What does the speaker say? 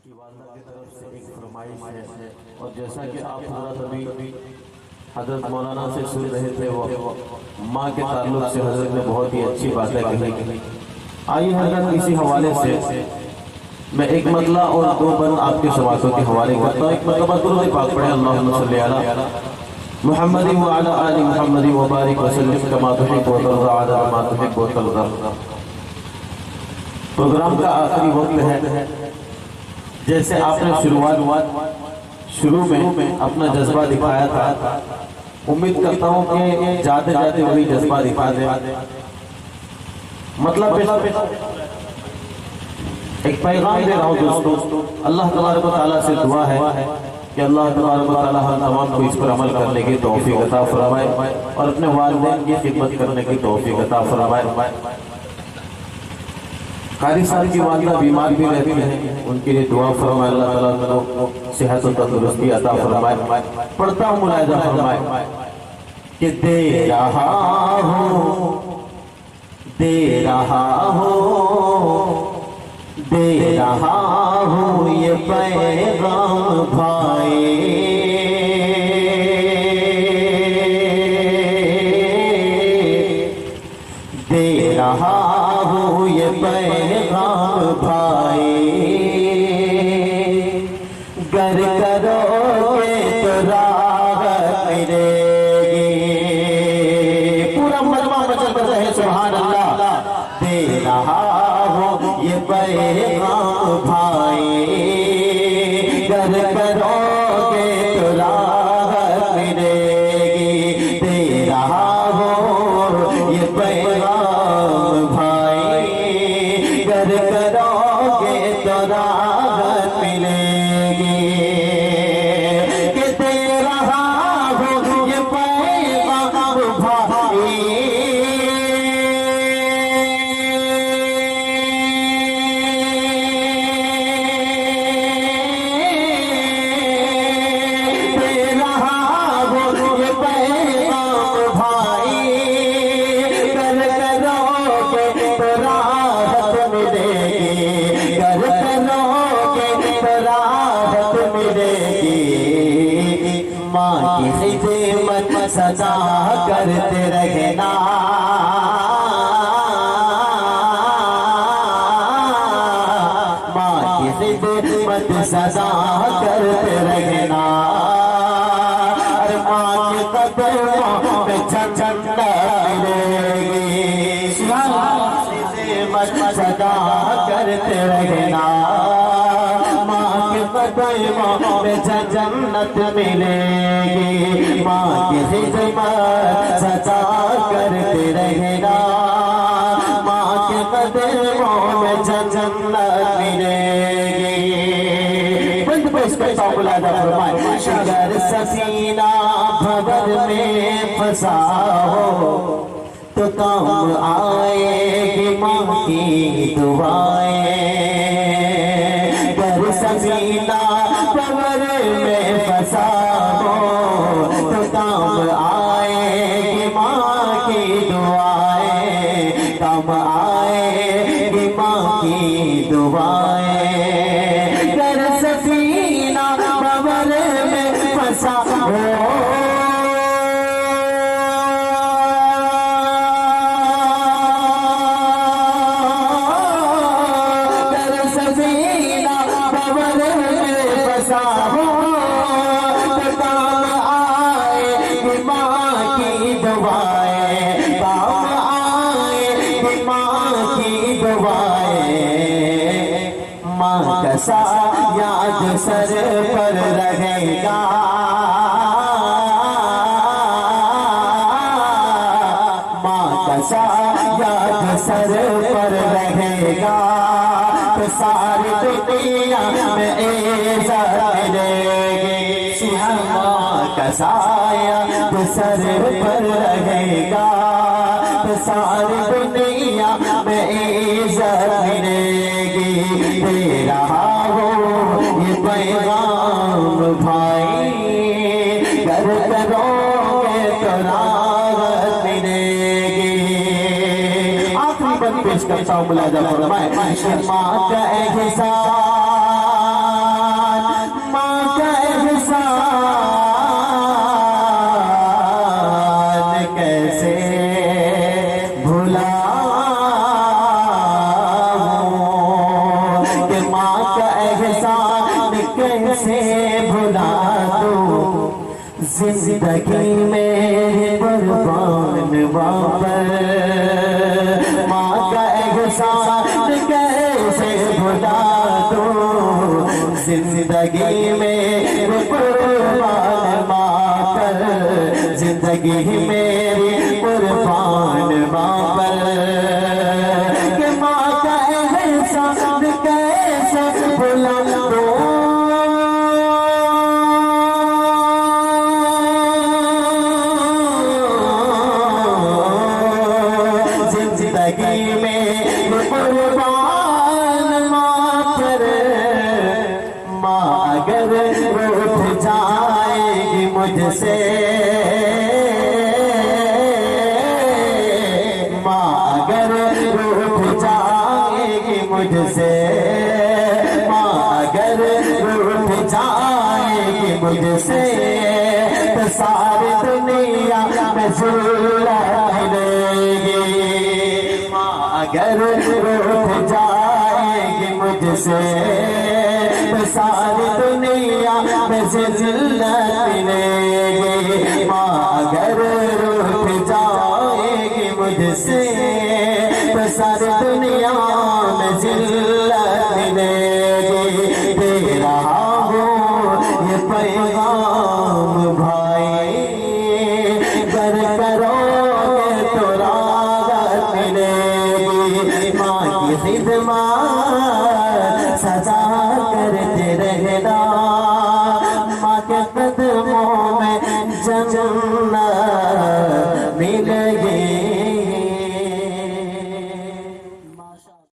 की वालदा की तरफ से एक फरमाइश है और जैसा कि आप हजरत अभी हजरत मौलाना से सुन रहे थे वो माँ के ताल्लुक से हजरत ने बहुत ही अच्छी बातें कही। आइए हजरत इसी हवाले से मैं एक मतला और दो बंद आपके समातों के हवाले करता हूँ। एक मतलब दुरूद पाक पढ़े अल्लाहुम्मा सल्ली अला मुहम्मद व अला आलि मुहम्मद व बारिक व सल्लिम कमा तुहिब्बु व तर्ज़ा अदद मा तुहिब्बु व तर्ज़ा। प्रोग्राम का आखिरी वक्त है। जैसे आपने शुरू में अपना जज्बा दिखाया था, उम्मीद करता हूँ कि जाते जाते वही जज्बा दिखा दे। मतलब एक पैगाम दे रहा हूँ दोस्तों, अल्लाह तबारक व तआला से दुआ है कि अल्लाह तबारक व तआला हम तमाम को इस पर अमल करने की तौफीक अता फरमाए और अपने वालिदैन की खिदमत करने की तौफीक अता फरमाए। कारी साहब की वालिदा बीमार भी रहती हैं, उनके लिए दुआ फरमाए, अल्लाह ताला को सेहत और तंदुरुस्ती अता फरमाए। पढ़ता हूँ मुलाहिजा फरमाए कि दे रहा हूँ ये पैगाम भाई, दे रहा हूँ ये पैगाम भाई, गर करोगे तो राहत मिलेगी। पूरा मजमा मचल कर रहे सुभान अल्लाह। दे रहा हूँ ये पैगाम भाई, गर करोगे तो राहत मिलेगी। दे रहा हूँ ये पैगाम भाई, गर करोगे तो राहत मिलेगी। कि दे रहा हूँ ये पैगाम भाई, माँ की खिदमत सदा करते रहना, माँ की खिदमत सदा करते रहना। अरे माँ के कदमों में जन्नत मिलेगी। खिदमत सदा करते रहना, कदमों में जन्नत मिलेगी। माँ की खिदमत सदा करते रहना, माँ के कदमों में जन्नत मिलेगी। बंद पे इसका मुलाहिजा फरमाए। अगर सफीना भंवर में फंसा हो तो काम आएगी माँ की दुआएं। सफीना भंवर में फंसा हो तो काम आएगी माँ की दुआएं, काम आएगी माँ की दुआएं। अगर सफीना भंवर में फंसा हो माँ का सा याद सर पर रहेगा, माँ का सा याद सर पर रहेगा। तो सारी दुनिया में इज्जत मिलेगी। माँ का साया सर पर रहेगा, तो सारी दुनिया में इज्जत मिलेगी। दे रहा हूँ ये पैगाम भाई, गर करोगे तो राहत मिलेगी। आखिरी बंद पेश करता हूँ मुलाहिजा फरमाए। माँ का एहसान का एहसान कैसे भुला दूं, जिंदगी में कुर्बान वापर। माँ का एहसान कैसे भुला दूं, जिंदगी में कुर्बान वापर। जिंदगी मेरी कुर्बान वापर। कि माँ का एहसान कैसे भुला दूं, जिंदगी में कुर्बान माँ पर। माँ अगर रूठ जाएगी मुझसे, माँ अगर रूठ जाएगी मुझसे, माँ अगर रूठ जाएगी मुझसे, तो सारी दुनिया में ज़ुल्फ़ मिलेगी। माँ अगर रूठ जाएगी मुझसे, तो सारी दुनिया में ज़िल्लत मिलेगी। माँ अगर रूठ जाएगी मुझसे, तो सारी दुनिया में ज़िल्लत मिलेगी। दे रहा हूँ ये पैगाम भाई, कर करोगे तो राहत मिलेगी। माँ की खिदमत सदा करते रहना, माँ के कदमों में जन्नत